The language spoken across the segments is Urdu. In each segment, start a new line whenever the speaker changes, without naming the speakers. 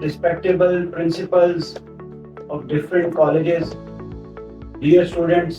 respectable principals of different colleges, dear students,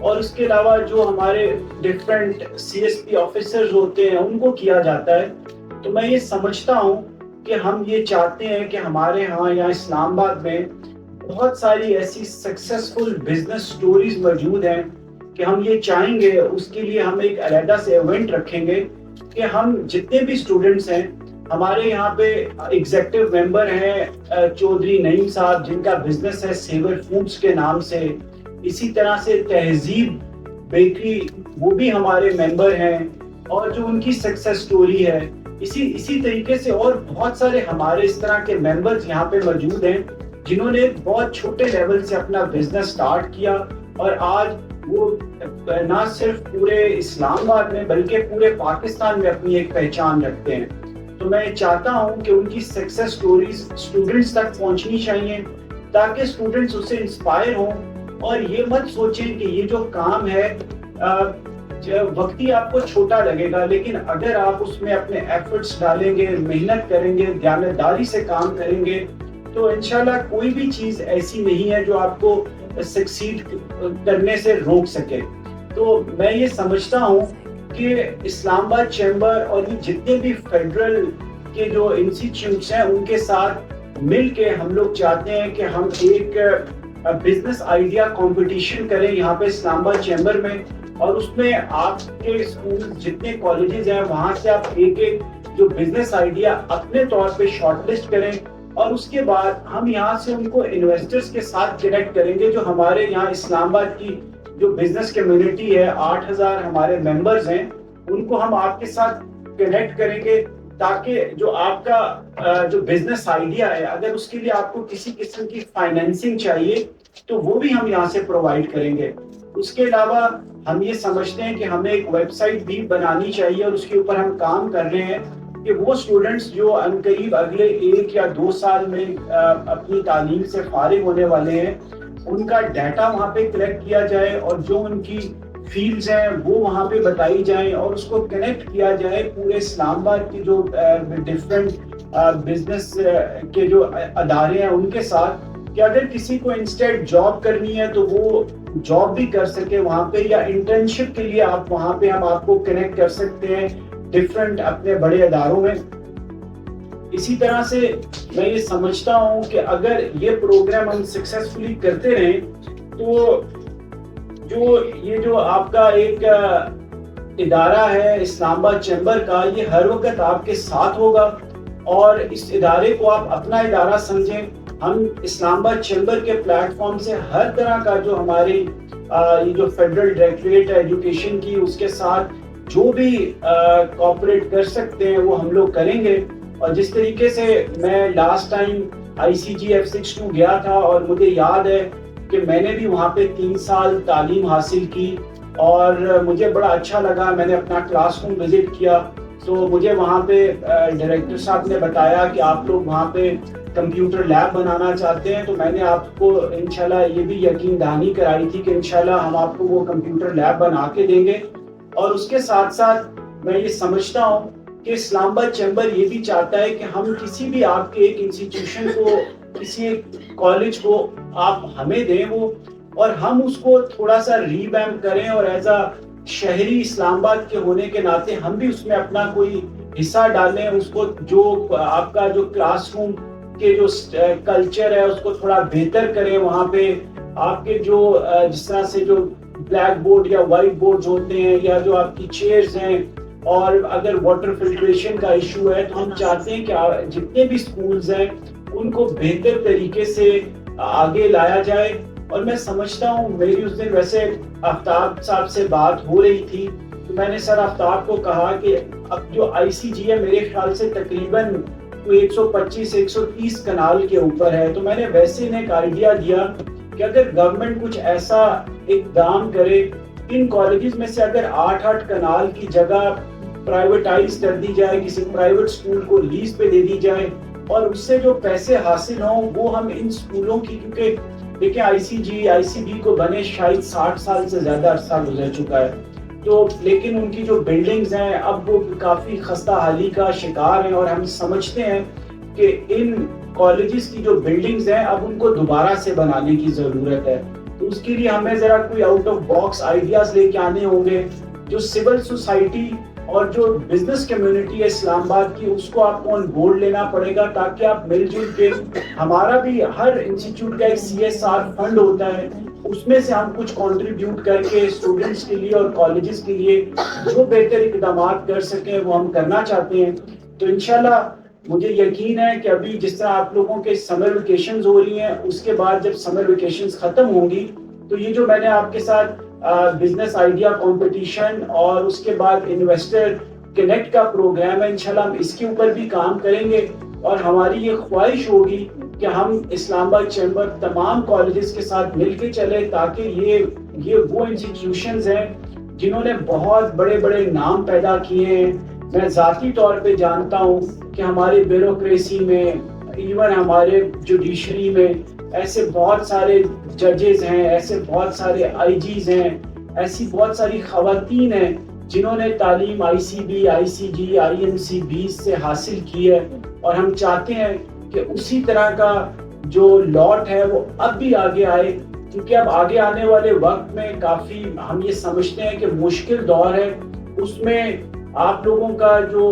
اور اس کے علاوہ جو ہمارے ڈفرینٹ CSP آفیسرز ہوتے ہیں ان کو کیا جاتا ہے. تو میں یہ سمجھتا ہوں کہ ہم یہ چاہتے ہیں کہ ہمارے یہاں اسلام آباد میں بہت ساری ایسی سکسیسفل بزنس سٹوریز موجود ہیں کہ ہم یہ چاہیں گے, اس کے لیے ہم ایک علیحدہ سے ایونٹ رکھیں گے کہ ہم جتنے بھی اسٹوڈنٹس ہیں, ہمارے یہاں پہ ایگزیکٹو ممبر ہیں چودھری نعیم صاحب جن کا بزنس ہے سیور فوڈز کے نام سے, اسی طرح سے تہذیب بیکری وہ بھی ہمارے ممبر ہیں اور جو ان کی سکسیس سٹوری ہے, اسی طریقے سے اور بہت سارے ہمارے اس طرح کے ممبرز یہاں پہ موجود ہیں جنہوں نے بہت چھوٹے لیول سے اپنا بزنس سٹارٹ کیا اور آج وہ نہ صرف پورے اسلام آباد میں بلکہ پورے پاکستان میں اپنی ایک پہچان رکھتے ہیں. تو میں چاہتا ہوں کہ ان کی سکسیس سٹوریز اسٹوڈنٹس تک پہنچنی چاہیے تاکہ اسٹوڈنٹس اس سے انسپائر ہوں اور یہ مت سوچیں کہ یہ جو کام ہے وقتی آپ کو چھوٹا لگے گا, لیکن اگر آپ اس میں اپنے ایفرٹس ڈالیں گے, محنت کریں گے, دیانتداری سے کام کریں گے تو انشاءاللہ کوئی بھی چیز ایسی نہیں ہے جو آپ کو سکسیڈ کرنے سے روک سکے. تو میں یہ سمجھتا ہوں کہ اسلام آباد چیمبر اور یہ جتنے بھی فیڈرل کے جو انسٹیٹیوٹس ہیں ان کے ساتھ مل کے ہم لوگ چاہتے ہیں کہ ہم ایک بزنس آئیڈیا کمپٹیشن کریں یہاں پہ اسلام آباد چیمبر میں, اور اس میں آپ کے اسکول جتنے کالجز ہیں وہاں سے آپ ایک جو بزنس آئیڈیا اپنے طور پہ شارٹ لسٹ کریں اور اس کے بعد ہم یہاں سے ان کو انویسٹرز کے ساتھ کنیکٹ کریں گے. جو ہمارے یہاں اسلام آباد کی جو بزنس کمیونٹی ہے 8,000 ہمارے ممبرز ہیں ان کو ہم آپ کے ساتھ کنیکٹ کریں گے تاکہ جو آپ کا جو بزنس آئیڈیا ہے اگر اس کے لیے آپ کو کسی قسم کی فائنینسنگ چاہیے تو وہ بھی ہم یہاں سے پرووائڈ کریں گے. اس کے علاوہ ہم یہ سمجھتے ہیں کہ ہمیں ایک ویب سائٹ بھی بنانی چاہیے اور اس کے اوپر ہم کام کر رہے ہیں کہ وہ اسٹوڈنٹس جو عنقریب اگلے 1 یا 2 سال میں اپنی تعلیم سے فارغ ہونے والے ہیں ان کا ڈیٹا وہاں پہ کلیکٹ کیا جائے اور جو ان کی فیلڈز ہیں وہ وہاں پہ بتائی جائیں اور اس کو کنیکٹ کیا جائے پورے اسلام آباد کی جو ڈفرینٹ بزنس کے جو ادارے ہیں ان کے ساتھ, کہ اگر کسی کو انسٹیٹ جاب کرنی ہے تو وہ جاب بھی کر سکے وہاں پہ, یا انٹرنشپ کے لیے آپ وہاں پہ ہم آپ کو کنیکٹ کر سکتے ہیں ڈفرینٹ اپنے بڑے اداروں میں. اسی طرح سے میں یہ سمجھتا ہوں کہ اگر یہ پروگرام ہم سکسیسفلی کرتے رہیں تو جو آپ کا ایک ادارہ ہے اسلام آباد چیمبر کا, یہ ہر وقت آپ کے ساتھ ہوگا اور اس ادارے کو آپ اپنا ادارہ سمجھیں. ہم اسلام آباد چیمبر کے پلیٹ فارم سے ہر طرح کا جو ہماری یہ جو فیڈرل ڈائریکٹوریٹ ہے ایجوکیشن کی اس کے ساتھ جو بھی کوآپریٹ کر سکتے ہیں وہ ہم لوگ کریں گے. اور جس طریقے سے میں لاسٹ ٹائم ICG F62 گیا تھا اور مجھے یاد ہے کہ میں نے بھی وہاں پہ 3 سال تعلیم حاصل کی اور مجھے بڑا اچھا لگا. میں نے اپنا کلاس روم وزٹ کیا تو مجھے وہاں پہ ڈائریکٹر صاحب نے بتایا کہ آپ لوگ وہاں پہ کمپیوٹر لیب بنانا چاہتے ہیں, تو میں نے آپ کو انشاءاللہ یہ بھی یقین دہانی کرائی تھی کہ انشاءاللہ ہم آپ کو وہ کمپیوٹر لیب بنا کے دیں گے. اور اس کے ساتھ ساتھ میں یہ سمجھتا ہوں کہ اسلام آباد چیمبر یہ بھی چاہتا ہے کہ ہم کسی بھی آپ کے ایک انسٹیٹیوشن کو, کسی ایک کالج کو آپ ہمیں دیں وہ, اور ہم اس کو تھوڑا سا ریویمپ کریں اور ایز اے شہری اسلام آباد کے ہونے کے ناطے ہم بھی اس میں اپنا کوئی حصہ ڈالیں. اس کو جو آپ کا جو کلاس روم کے جو کلچر ہے اس کو تھوڑا بہتر کریں. وہاں پہ آپ کے جو جس طرح سے جو بلیک بورڈ یا وائٹ بورڈ ہوتے ہیں یا جو آپ کی چیئرز ہیں, اور اگر واٹر فلٹریشن کا ایشو ہے تو ہم چاہتے ہیں کہ جتنے بھی سکولز ہیں ان کو بہتر طریقے سے آگے لایا جائے. اور میں سمجھتا ہوں میری اس دن ویسے آفتاب صاحب سے بات ہو رہی تھی تو میں نے سر آفتاب کو کہا کہ اب جو ICG ہے میرے خیال سے تقریباً 125-130 کنال کے اوپر ہے, تو میں نے ویسے انہیں ایک آئیڈیا دیا کہ اگر گورنمنٹ کچھ ایسا اقدام کرے ان کالجز میں سے اگر 8 کنال کی جگہ پرائیویٹائز کر دی جائے, کسی پرائیویٹ اسکول کو لیز پہ دے دی جائے اور اس سے جو پیسے حاصل ہوں وہ ہم ان اسکولوں کی, کیونکہ دیکھیں ICB کو بنے شاید 60 سال سے زیادہ عرصہ گزر چکا ہے, تو لیکن ان کی جو بلڈنگز ہیں اب وہ کافی خستہ حالی کا شکار ہیں اور ہم سمجھتے ہیں کہ ان کالجز کی جو بلڈنگز ہیں اب ان کو دوبارہ سے بنانے کی ضرورت ہے. تو اس کے لیے ہمیں ذرا کوئی آؤٹ آف باکس آئیڈیاز لے کے آنے ہوں گے. جو سول سوسائٹی اور جو بزنس کمیونٹی ہے اسلام آباد کی, اس کو آپ کو آن بورڈ لینا پڑے گا, تاکہ آپ مل جل کے, ہمارا بھی ہر انسٹیٹیوٹ کا ایک CSR فنڈ ہوتا ہے, اس میں سے ہم کچھ کنٹریبیوٹ کر کے اسٹوڈنٹس کے لیے اور کالجز کے لیے جو بہتر اقدامات کر سکیں وہ ہم کرنا چاہتے ہیں. تو انشاءاللہ مجھے یقین ہے کہ ابھی جس طرح آپ لوگوں کے سمر ویکیشنز ہو رہی ہیں, اس کے بعد جب سمر ویکیشنز ختم ہوں گی تو یہ جو میں نے آپ کے ساتھ بزنس آئیڈیا کمپٹیشن اور اس کے بعد انویسٹر کنیکٹ کا پروگرام ہے, انشاءاللہ ہم اس کے اوپر بھی کام کریں گے. اور ہماری یہ خواہش ہوگی کہ ہم اسلام آباد چیمبر تمام کالجز کے ساتھ مل کے چلے, تاکہ یہ وہ انسٹیٹیوشنز ہیں جنہوں نے بہت بڑے بڑے نام پیدا کیے ہیں. میں ذاتی طور پہ جانتا ہوں کہ ہمارے بیوروکریسی میں, ایون ہمارے جوڈیشری میں ایسے بہت سارے ججز ہیں, ایسے بہت سارے IGs ہیں, ایسی بہت ساری خواتین ہیں جنہوں نے تعلیم ICB, ICG, IMC 20 سے حاصل کی ہے. اور ہم چاہتے ہیں کہ اسی طرح کا جو لاٹ ہے وہ اب بھی آگے آئے, کیونکہ اب آگے آنے والے وقت میں کافی ہم یہ سمجھتے ہیں کہ مشکل دور ہے. اس میں آپ لوگوں کا جو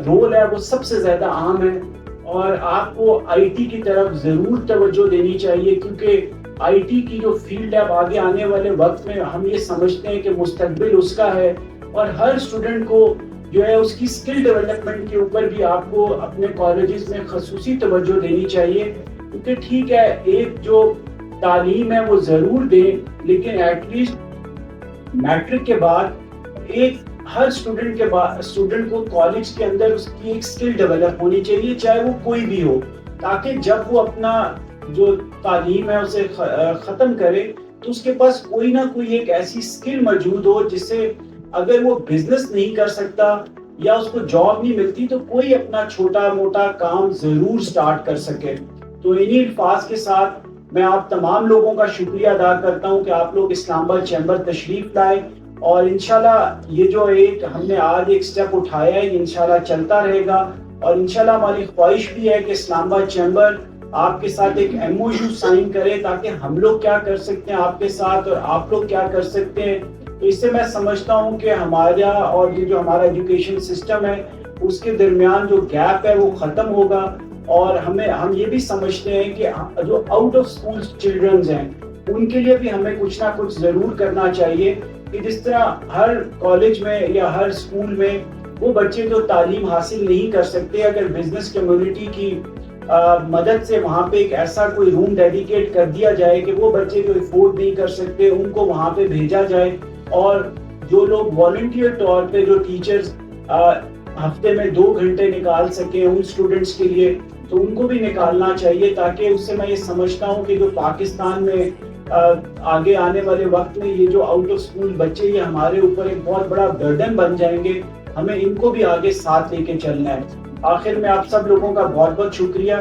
رول ہے وہ سب سے زیادہ اہم ہے, اور آپ کو IT کی طرف ضرور توجہ دینی چاہیے, کیونکہ IT کی جو فیلڈ ہے اب آگے آنے والے وقت میں ہم یہ سمجھتے ہیں کہ مستقبل اس کا ہے. اور ہر اسٹوڈنٹ کو جو ہے اس کی اسکل ڈیولپمنٹ کے اوپر بھی آپ کو اپنے کالجز میں خصوصی توجہ دینی چاہیے. کیونکہ ٹھیک ہے ایک جو تعلیم ہے وہ ضرور دیں, لیکن ایٹ لیسٹ میٹرک کے بعد ایک ہر اسٹوڈنٹ کو کالج کے اندر اس کی ایک اسکل ڈیولپ ہونی چاہیے, چاہے وہ کوئی بھی ہو, تاکہ جب وہ اپنا جو تعلیم ہے اسے ختم کرے تو اس کے پاس کوئی نہ کوئی ایک ایسی اسکل موجود ہو جس سے اگر وہ بزنس نہیں کر سکتا یا اس کو جاب نہیں ملتی تو کوئی اپنا چھوٹا موٹا کام ضرور سٹارٹ کر سکے. تو انہی الفاظ کے ساتھ میں آپ تمام لوگوں کا شکریہ ادا کرتا ہوں کہ آپ لوگ اسلام آباد چیمبر تشریف لائے, اور انشاءاللہ یہ جو ہم نے آج ایک سٹیپ اٹھایا ہے یہ انشاءاللہ چلتا رہے گا. اور انشاءاللہ ہماری خواہش بھی ہے کہ اسلام آباد چیمبر آپ کے ساتھ ایک MOU سائن کرے, تاکہ ہم لوگ کیا کر سکتے ہیں آپ کے ساتھ اور آپ لوگ کیا کر سکتے ہیں. تو اس سے میں سمجھتا ہوں کہ ہمارا اور یہ جو ہمارا ایجوکیشن سسٹم ہے اس کے درمیان جو گیپ ہے وہ ختم ہوگا. اور ہم یہ بھی سمجھتے ہیں کہ جو آؤٹ آف اسکول چلڈرنز ہیں ان کے لیے بھی ہمیں کچھ نہ کچھ ضرور کرنا چاہیے, کہ جس طرح ہر کالج میں یا ہر اسکول میں وہ بچے جو تعلیم حاصل نہیں کر سکتے, اگر بزنس کمیونٹی کی مدد سے وہاں پہ ایک ایسا کوئی روم ڈیڈیکیٹ کر دیا جائے کہ وہ بچے جو افورڈ نہیں کر سکتے ان کو وہاں پہ بھیجا جائے, اور جو لوگ والنٹیئر طور پہ جو ٹیچرز ہفتے میں 2 گھنٹے نکال سکیں ان اسٹوڈنٹس کے لیے تو ان کو بھی نکالنا چاہیے, تاکہ اس سے میں یہ سمجھتا ہوں کہ جو پاکستان میں آگے آنے والے وقت میں یہ جو آؤٹ آف اسکول بچے یہ ہمارے اوپر ایک بہت بڑا برڈن بن جائیں گے, ہمیں ان کو بھی آگے ساتھ لے کے چلنا ہے. آخر میں آپ سب لوگوں کا بہت بہت شکریہ.